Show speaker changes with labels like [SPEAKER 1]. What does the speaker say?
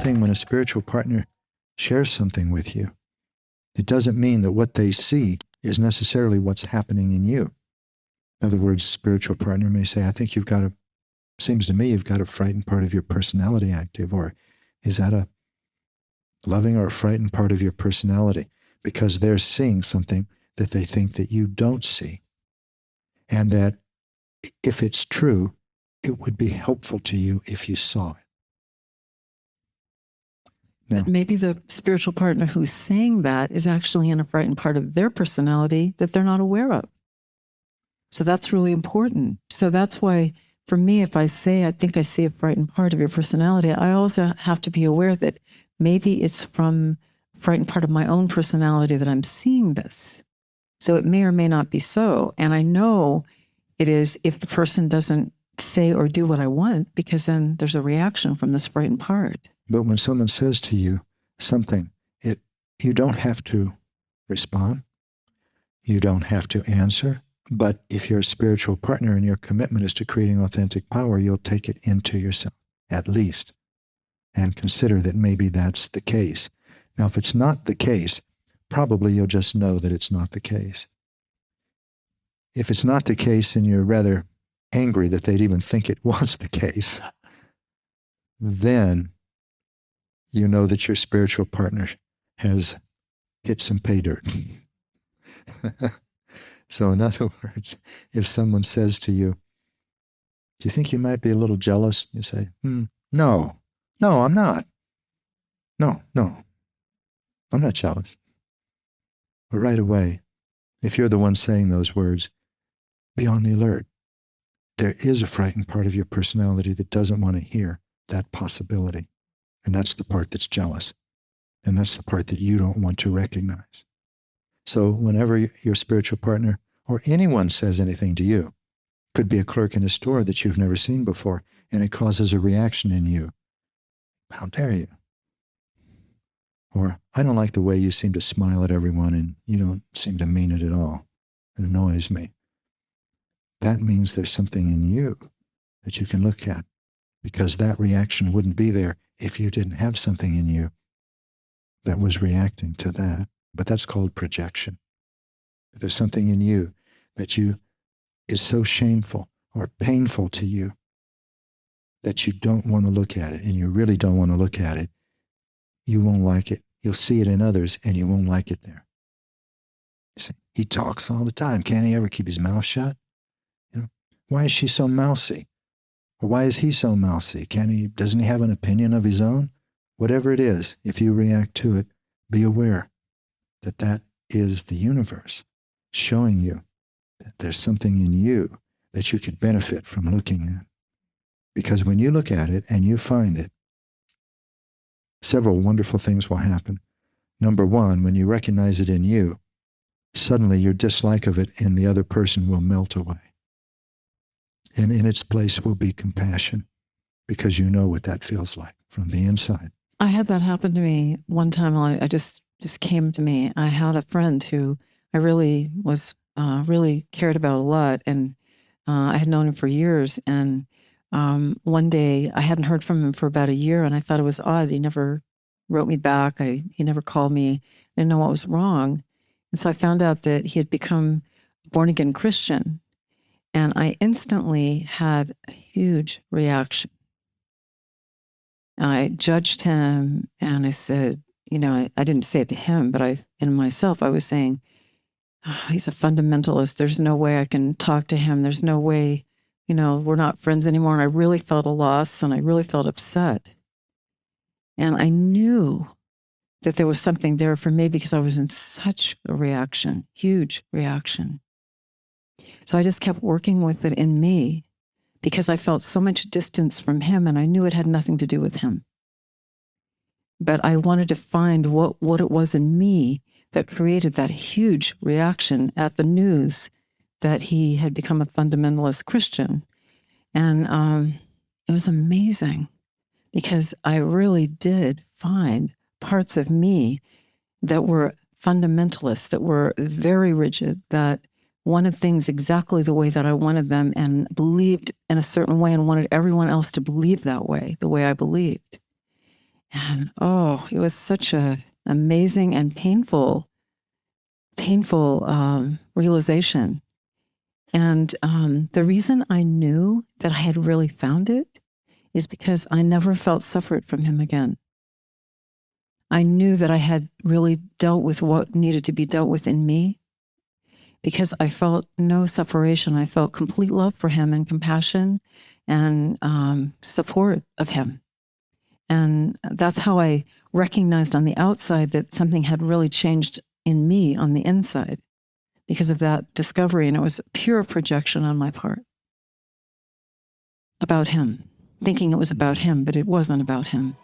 [SPEAKER 1] thing when a spiritual partner shares something with you. It doesn't mean that what they see is necessarily what's happening in you. In other words, a spiritual partner may say, I think seems to me you've got a frightened part of your personality active, or is that a loving or a frightened part of your personality? Because they're seeing something that they think that you don't see. And that if it's true, it would be helpful to you if you saw it. Now,
[SPEAKER 2] but maybe the spiritual partner who's saying that is actually in a frightened part of their personality that they're not aware of. So that's really important. So that's why, for me, if I say, I think I see a frightened part of your personality, I also have to be aware that maybe it's from a frightened part of my own personality that I'm seeing this. So it may or may not be so. And I know it is if the person doesn't say or do what I want, because then there's a reaction from this frightened part.
[SPEAKER 1] but when someone says to you something, you don't have to respond. You don't have to answer. But if you're a spiritual partner and your commitment is to creating authentic power, you'll take it into yourself, at least, and consider that maybe that's the case. Now, if it's not the case, probably you'll just know that it's not the case. If it's not the case and you're rather angry that they'd even think it was the case, then you know that your spiritual partner has hit some pay dirt. So in other words, if someone says to you, do you think you might be a little jealous? You say, no, I'm not. No, I'm not jealous. But right away, if you're the one saying those words, be on the alert. There is a frightened part of your personality that doesn't want to hear that possibility. And that's the part that's jealous. And that's the part that you don't want to recognize. So whenever your spiritual partner or anyone says anything to you, could be a clerk in a store that you've never seen before, and it causes a reaction in you. How dare you? Or, I don't like the way you seem to smile at everyone and you don't seem to mean it at all. It annoys me. That means there's something in you that you can look at, because that reaction wouldn't be there if you didn't have something in you that was reacting to that. But that's called projection. If there's something in you that is so shameful or painful to you that you don't want to look at it, and you really don't want to look at it, you won't like it. You'll see it in others and you won't like it there. You say, he talks all the time. Can't he ever keep his mouth shut? Why is she so mousy? Or why is he so mousy? Doesn't he have an opinion of his own? Whatever it is, if you react to it, be aware that is the universe showing you that there's something in you that you could benefit from looking at. Because when you look at it and you find it, several wonderful things will happen. Number one, when you recognize it in you, suddenly your dislike of it in the other person will melt away. And in its place will be compassion, because you know what that feels like from the inside.
[SPEAKER 2] I had that happen to me one time. I just came to me. I had a friend who I really was really cared about a lot, and I had known him for years. And one day I hadn't heard from him for about a year, and I thought it was odd. He never wrote me back. He never called me. I didn't know what was wrong, and so I found out that he had become a born-again Christian, and I instantly had a huge reaction. I judged him, and I said, I didn't say it to him, but in myself, I was saying, he's a fundamentalist. There's no way I can talk to him. There's no way, we're not friends anymore. And I really felt a loss, and I really felt upset. And I knew that there was something there for me because I was in such a reaction, huge reaction. So I just kept working with it in me, because I felt so much distance from him, and I knew it had nothing to do with him. But I wanted to find what it was in me that created that huge reaction at the news that he had become a fundamentalist Christian. And it was amazing, because I really did find parts of me that were fundamentalists, that were very rigid, that wanted things exactly the way that I wanted them, and believed in a certain way and wanted everyone else to believe that way, the way I believed. And it was such a amazing and painful realization. And the reason I knew that I had really found it is because I never felt separate from him again. I knew that I had really dealt with what needed to be dealt with in me because I felt no separation. I felt complete love for him and compassion and support of him. And that's how I recognized on the outside that something had really changed in me on the inside because of that discovery. And it was pure projection on my part about him, thinking it was about him, but it wasn't about him.